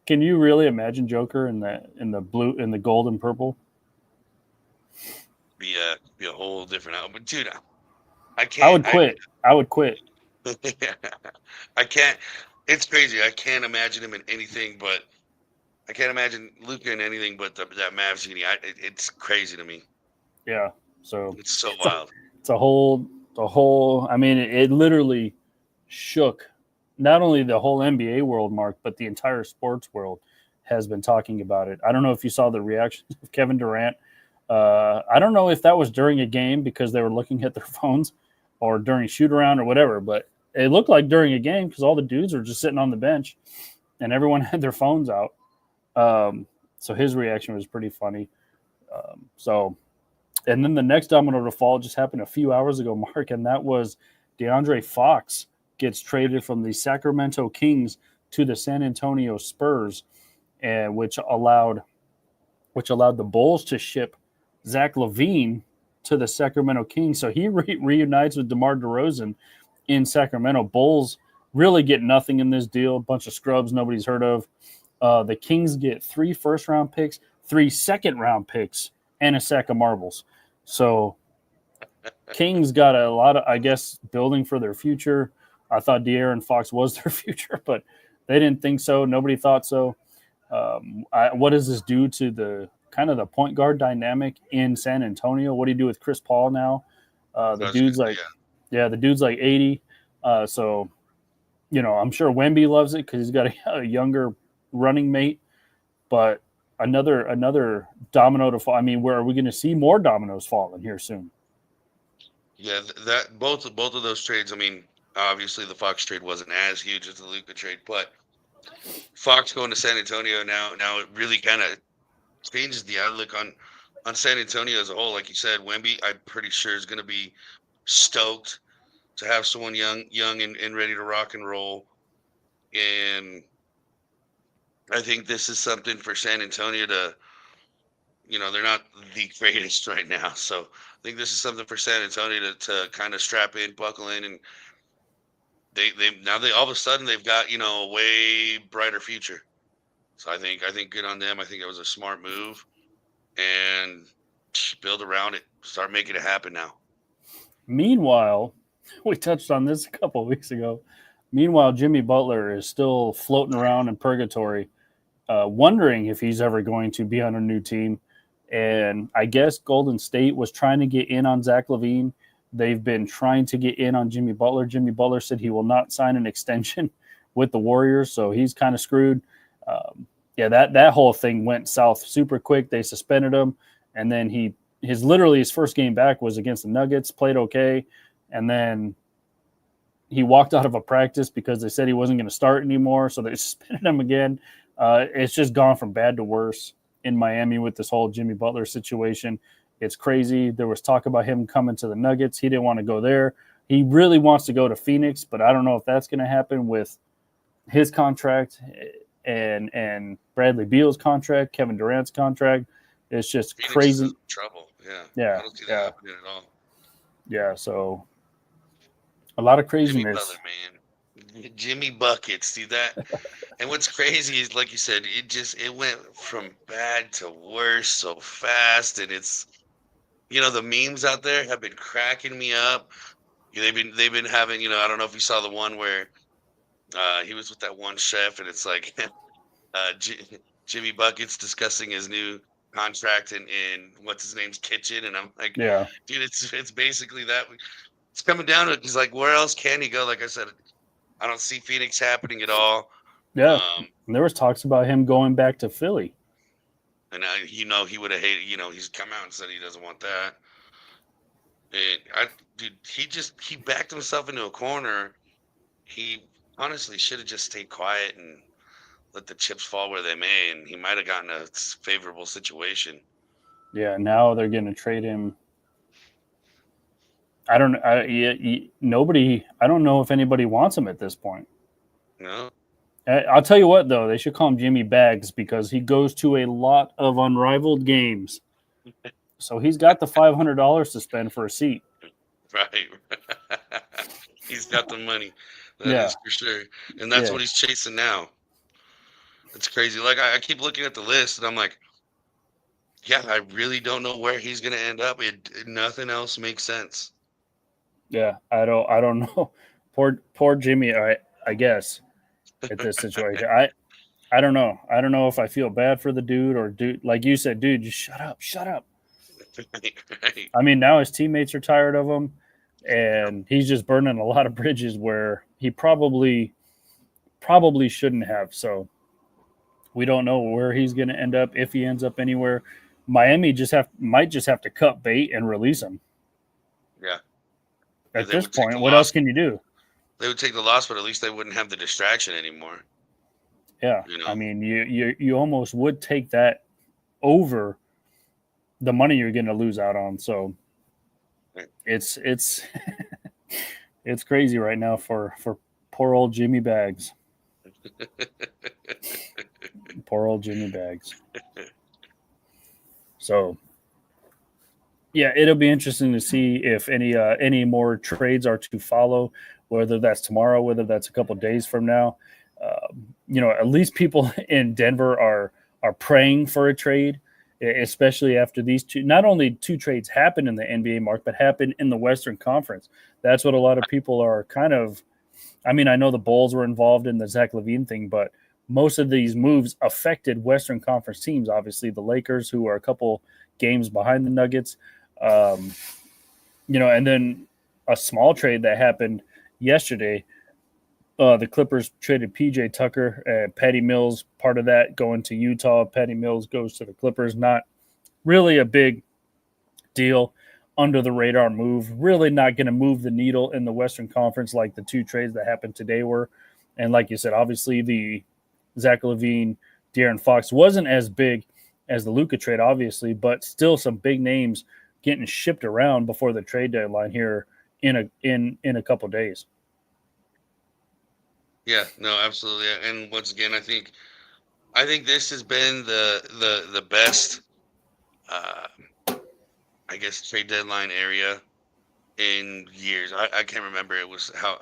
can you really imagine Joker in the blue, in the gold and purple? Be a whole different album, but dude. I would quit. I can't. It's crazy. I can't imagine him in anything but. I can't imagine Luka in anything but that Mavs uni. It's crazy to me. Yeah. So it's so wild. It's a whole. I mean, it literally shook not only the whole NBA world, Mark, but the entire sports world has been talking about it. I don't know if you saw the reaction of Kevin Durant. I don't know if that was during a game because they were looking at their phones, or during shoot around or whatever, but it looked like during a game because all the dudes were just sitting on the bench and everyone had their phones out. So his reaction was pretty funny. And then the next domino to fall just happened a few hours ago, Mark, and that was DeAndre Fox gets traded from the Sacramento Kings to the San Antonio Spurs, and which allowed the Bulls to ship Zach LaVine to the Sacramento Kings. So he reunites with DeMar DeRozan in Sacramento. Bulls really get nothing in this deal. A bunch of scrubs nobody's heard of. The Kings get 3 first-round picks, 3 second-round picks, and a sack of marbles. So Kings got a lot of, I guess, building for their future. I thought De'Aaron Fox was their future, but they didn't think so. Nobody thought so. What does this do to the kind of the point guard dynamic in San Antonio? What do you do with Chris Paul now? The dude's like 80. So, I'm sure Wemby loves it because he's got a younger running mate, but another domino to fall. I mean, where are we going to see more dominoes falling here soon? Yeah, that both of those trades. I mean, obviously the Fox trade wasn't as huge as the Luka trade, but Fox going to San Antonio now it really kind of changes the outlook on San Antonio as a whole. Like you said, Wemby, I'm pretty sure is going to be stoked to have someone young and ready to rock and roll. And I think this is something for San Antonio to, they're not the greatest right now. So I think this is something for San Antonio to kind of strap in, buckle in, and they all of a sudden they've got, a way brighter future. So I think good on them. I think it was a smart move, and build around it, start making it happen now. Meanwhile, we touched on this a couple of weeks ago. Meanwhile, Jimmy Butler is still floating around in purgatory, wondering if he's ever going to be on a new team. And I guess Golden State was trying to get in on Zach LaVine. They've been trying to get in on Jimmy Butler. Jimmy Butler said he will not sign an extension with the Warriors, so he's kind of screwed. That whole thing went south super quick. They suspended him, and then his first game back was against the Nuggets, played okay, and then he walked out of a practice because they said he wasn't going to start anymore, so they suspended him again. It's just gone from bad to worse in Miami with this whole Jimmy Butler situation. It's crazy. There was talk about him coming to the Nuggets. He didn't want to go there. He really wants to go to Phoenix, but I don't know if that's going to happen with his contract and Bradley Beal's contract, Kevin Durant's contract. It's just Phoenix crazy. is in trouble. Yeah. I don't see that happening at all. Yeah, so a lot of craziness. Jimmy Butler, man. Jimmy Buckets, see that? And what's crazy is, like you said, it went from bad to worse so fast, and it's, the memes out there have been cracking me up. They've been having, I don't know if you saw the one where he was with that one chef, and it's like Jimmy Buckets discussing his new contract in what's his name's kitchen, and I'm like, Yeah, dude, it's basically that. It's coming down to it. He's like, where else can he go? Like I said, I don't see Phoenix happening at all. yeah. And there was talks about him going back to Philly. And he would have hated. He's come out and said he doesn't want that. And he backed himself into a corner. He honestly should have just stayed quiet and let the chips fall where they may, and he might have gotten a favorable situation. Yeah, now they're going to trade him. I don't know if anybody wants him at this point. No. I'll tell you what, though, they should call him Jimmy Bags because he goes to a lot of unrivaled games. So he's got the $500 to spend for a seat. Right. He's got the money. That is for sure. And that's what he's chasing now. It's crazy. Like, I keep looking at the list, and I'm like, yeah, I really don't know where he's going to end up. Nothing else makes sense. Yeah, I don't know. Poor Jimmy, I guess, at this situation. I don't know. I don't know if I feel bad for the dude or like you said, dude, just shut up. Right. I mean, now his teammates are tired of him, and he's just burning a lot of bridges where he probably shouldn't have. So we don't know where he's going to end up, if he ends up anywhere. Miami might just have to cut bait and release him. Yeah. At this point, what else can you do? They would take the loss, but at least they wouldn't have the distraction anymore. Yeah. I mean, you almost would take that over the money you're going to lose out on. So it's it's crazy right now for poor old Jimmy Bags. Poor old Jimmy Bags. So Yeah, it'll be interesting to see if any more trades are to follow, whether that's tomorrow, whether that's a couple days from now. At least people in Denver are praying for a trade, especially after these two. Not only two trades happened in the NBA, Mark, but happened in the Western Conference. That's what a lot of people are kind of. I mean, I know the Bulls were involved in the Zach LaVine thing, but most of these moves affected Western Conference teams. Obviously, the Lakers, who are a couple games behind the Nuggets. Um, and then a small trade that happened yesterday. The Clippers traded PJ Tucker and Patty Mills, part of that going to Utah. Patty Mills goes to the Clippers. Not really a big deal, under the radar move. Really not going to move the needle in the Western Conference like the two trades that happened today were. And like you said, obviously the Zach LaVine, De'Aaron Fox wasn't as big as the Luka trade, obviously, but still some big names getting shipped around before the trade deadline here in a couple days. Yeah, no, absolutely. And once again, I think this has been the best, I guess, trade deadline area in years. I can't remember. It was how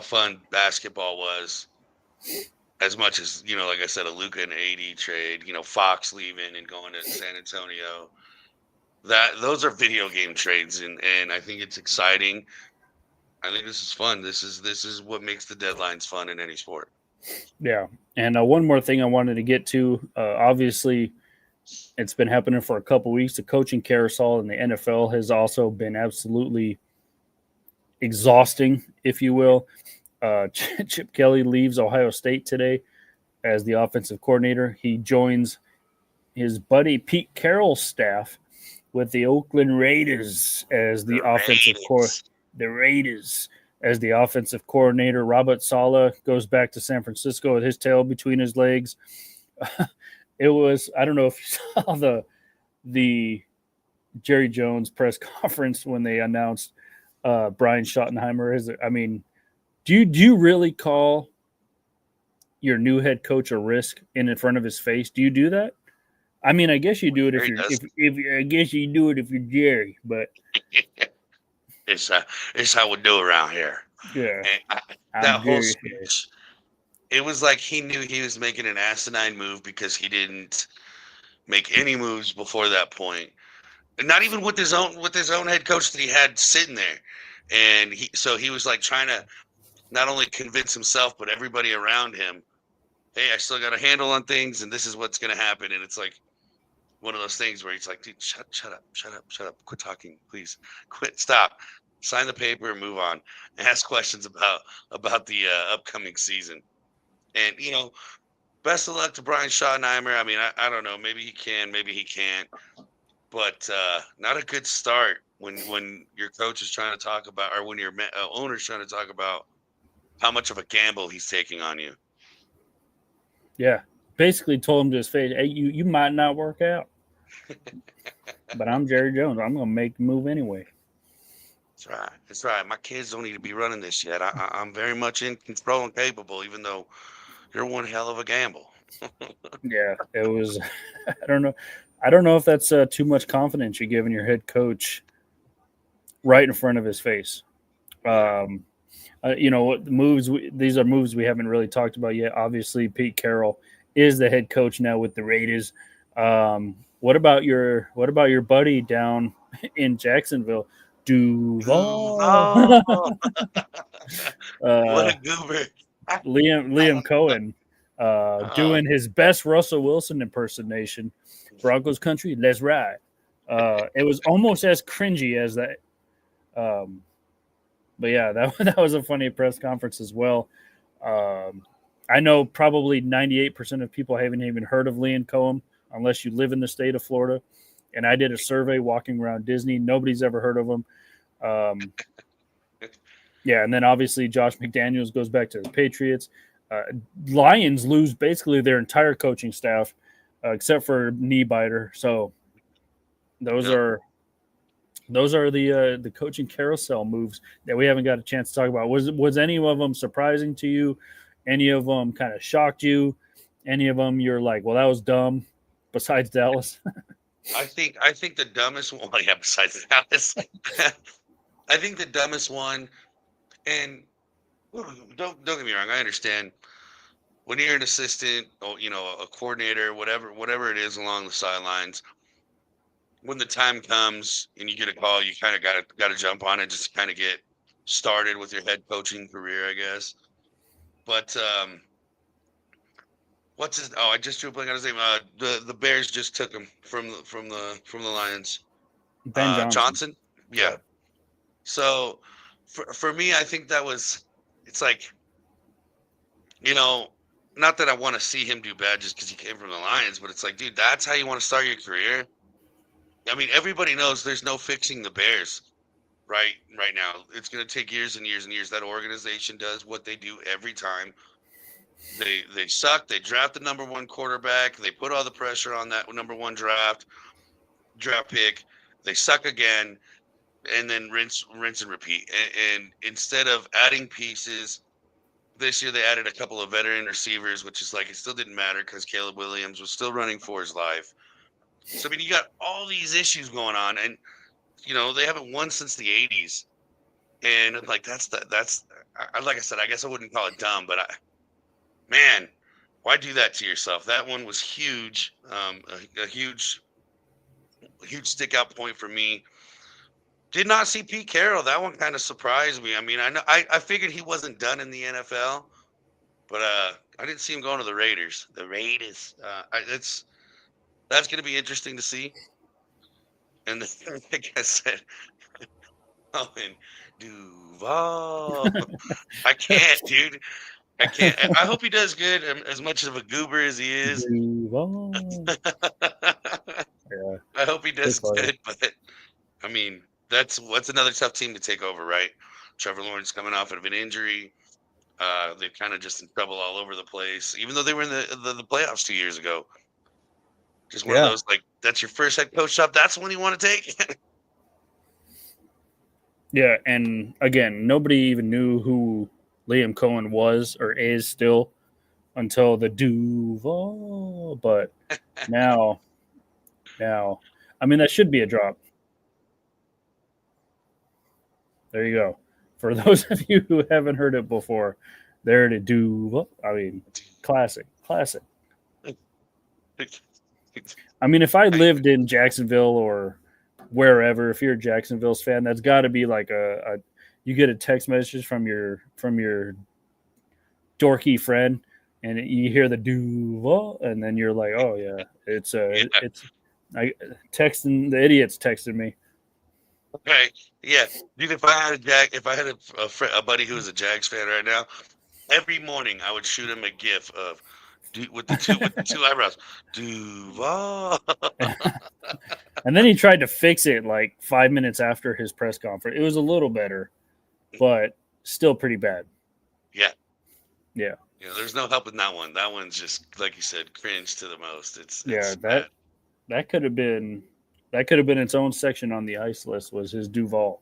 fun basketball was, as much as like I said, a Luka and AD trade. Fox leaving and going to San Antonio. Those are video game trades, and I think it's exciting. I think this is fun. This is what makes the deadlines fun in any sport. Yeah. And one more thing I wanted to get to. Obviously, it's been happening for a couple weeks. The coaching carousel in the NFL has also been absolutely exhausting, if you will. Chip Kelly leaves Ohio State today as the offensive coordinator. He joins his buddy Pete Carroll's staff with the Oakland Raiders as the offensive coordinator. The Raiders as the offensive coordinator. Robert Saleh goes back to San Francisco with his tail between his legs. It was, I don't know if you saw the Jerry Jones press conference when they announced Brian Schottenheimer. I mean, do you really call your new head coach a risk in front of his face? Do you do that? I mean, I guess you do it I guess you do it if you're Jerry, but it's how we do around here. Yeah, that whole speech, it was like he knew he was making an asinine move because he didn't make any moves before that point, and not even with his own head coach that he had sitting there, and he was like trying to not only convince himself but everybody around him, hey, I still got a handle on things, and this is what's going to happen, and it's like one of those things where he's like, dude, shut up, quit talking, please, stop. Sign the paper and move on. Ask questions about the upcoming season. And, best of luck to Brian Schottenheimer. I mean, I don't know. Maybe he can, maybe he can't. But not a good start when your coach is trying to talk about, or when your owner's trying to talk about how much of a gamble he's taking on you. Yeah. Basically told him to his face, hey, you might not work out. But I'm Jerry Jones. I'm going to make the move anyway. That's right. My kids don't need to be running this yet. I'm very much in control and capable, even though you're one hell of a gamble. Yeah, it was. I don't know if that's too much confidence you're giving your head coach right in front of his face. What moves? These are moves we haven't really talked about yet. Obviously, Pete Carroll is the head coach now with the Raiders. What about your buddy down in Jacksonville? Duval. What a goober. Liam Cohen doing his best Russell Wilson impersonation. Broncos country, let's ride. It was almost as cringy as that. But yeah, that was a funny press conference as well. I know probably 98% of people haven't even heard of Liam Cohen unless you live in the state of Florida. And I did a survey walking around Disney. Nobody's ever heard of him. Yeah, and then obviously Josh McDaniels goes back to the Patriots. Lions lose basically their entire coaching staff except for knee biter. So those are the coaching carousel moves that we haven't got a chance to talk about. Was any of them surprising to you? Any of them kind of shocked you? Any of them you're like, well, that was dumb? Besides Dallas. I think the dumbest one. Well, yeah, besides Dallas, I think the dumbest one. And don't get me wrong. I understand when you're an assistant or a coordinator, whatever it is along the sidelines. When the time comes and you get a call, you kind of got to jump on it just to kind of get started with your head coaching career, I guess. But what's his? Oh, I just drew a blank on his name. The Bears just took him from the Lions. Ben Johnson. Johnson. Yeah. So for me, I think that was. It's like, not that I want to see him do bad just because he came from the Lions, but it's like, dude, that's how you want to start your career. I mean, everybody knows there's no fixing the Bears right now. It's going to take years and years and years. That organization does what they do every time. They suck. They draft the number one quarterback. They put all the pressure on that number one draft pick. They suck again, and then rinse and repeat. And instead of adding pieces, this year they added a couple of veteran receivers, which is like it still didn't matter because Caleb Williams was still running for his life. So I mean, you got all these issues going on, and they haven't won since the '80s. And like that's like I said, I guess I wouldn't call it dumb, but man, why do that to yourself? That one was huge, a huge stick out point for me. Did not see Pete Carroll. That one kind of surprised me. I mean, I figured he wasn't done in the NFL, but I didn't see him going to the Raiders. The Raiders. That's going to be interesting to see. And like I said, oh, and Duval. I can't, dude. I can't. I hope he does good. As much of a goober as he is. Yeah. I hope he does good, but I mean, what's another tough team to take over, right? Trevor Lawrence coming off of an injury. They're kind of just in trouble all over the place, even though they were in the playoffs 2 years ago. Just one of those, like, that's your first head coach job. That's the one you want to take. Yeah, and again, nobody even knew who Liam Cohen was or is still until the Duval. But now, I mean, that should be a drop. There you go. For those of you who haven't heard it before, there to Duval. I mean, classic. I mean, if I lived in Jacksonville or wherever, if you're a Jacksonville's fan, that's got to be like you get a text message from your dorky friend, and you hear the Duval, and then you're like, oh yeah, it's the idiot's texting me. Okay, yeah, dude. If I had a buddy who was a Jags fan right now, every morning I would shoot him a GIF of. With the two eyebrows, Duval. And then he tried to fix it like 5 minutes after his press conference. It was a little better, but still pretty bad. Yeah. There's no helping that one. That one's just like you said, cringe to the most. It's that could have been its own section on the ice list was his Duval.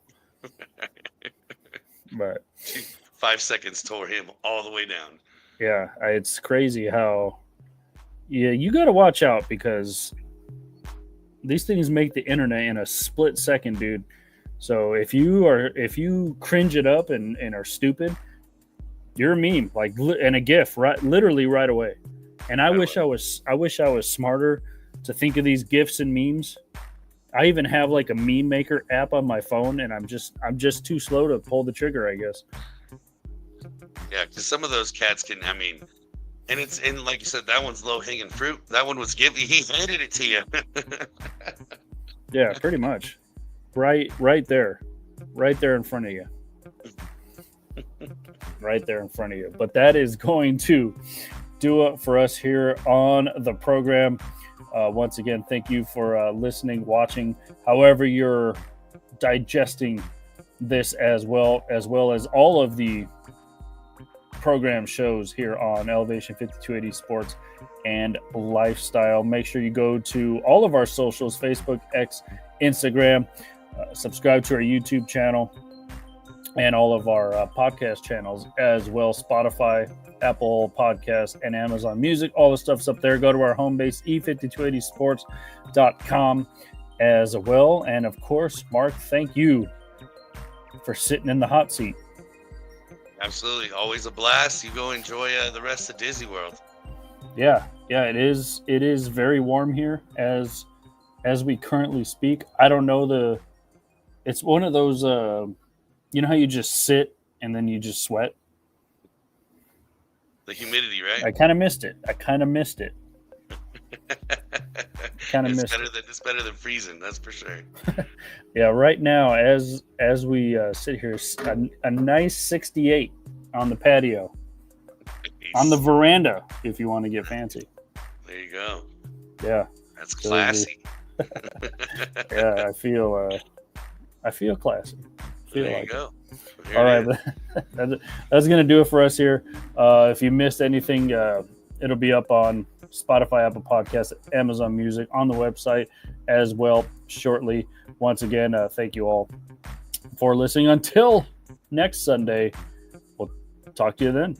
But 5 seconds tore him all the way down. Yeah, it's crazy how you got to watch out because these things make the internet in a split second, dude. So if you cringe it up and are stupid, you're a meme, like and a GIF, right? Literally right away. And I wish I was smarter to think of these GIFs and memes. I even have like a meme maker app on my phone, and I'm just too slow to pull the trigger, I guess. Yeah, because some of those cats can. I mean, and like you said, that one's low hanging fruit. That one was giving. He handed it to you. Yeah, pretty much. Right there in front of you. Right there in front of you. But that is going to do it for us here on the program. Once again, thank you for listening, watching, however you're digesting this as well as all of the program shows here on Elevation 5280 Sports and Lifestyle. Make sure you go to all of our socials, Facebook, X, Instagram, subscribe to our YouTube channel and all of our podcast channels as well, Spotify, Apple Podcasts, and Amazon Music. All the stuff's up there. Go to our home base, e5280sports.com as well. And of course, Mark, thank you for sitting in the hot seat. Absolutely. Always a blast. You go enjoy the rest of Disney World. Yeah, it is. It is very warm here as we currently speak. I don't know it's one of those, you know how you just sit and then you just sweat? The humidity, right? I kind of missed it. It's better than freezing, that's for sure. Yeah, right now, as we sit here, a nice 68 on the patio. Nice. On the veranda, if you want to get fancy. There you go. Yeah. That's classy. Yeah, I feel classy. There you go. All right, that's going to do it for us here. If you missed anything, it'll be up on Spotify, Apple Podcasts, Amazon Music, on the website as well shortly. Once again, thank you all for listening. Until next Sunday, we'll talk to you then.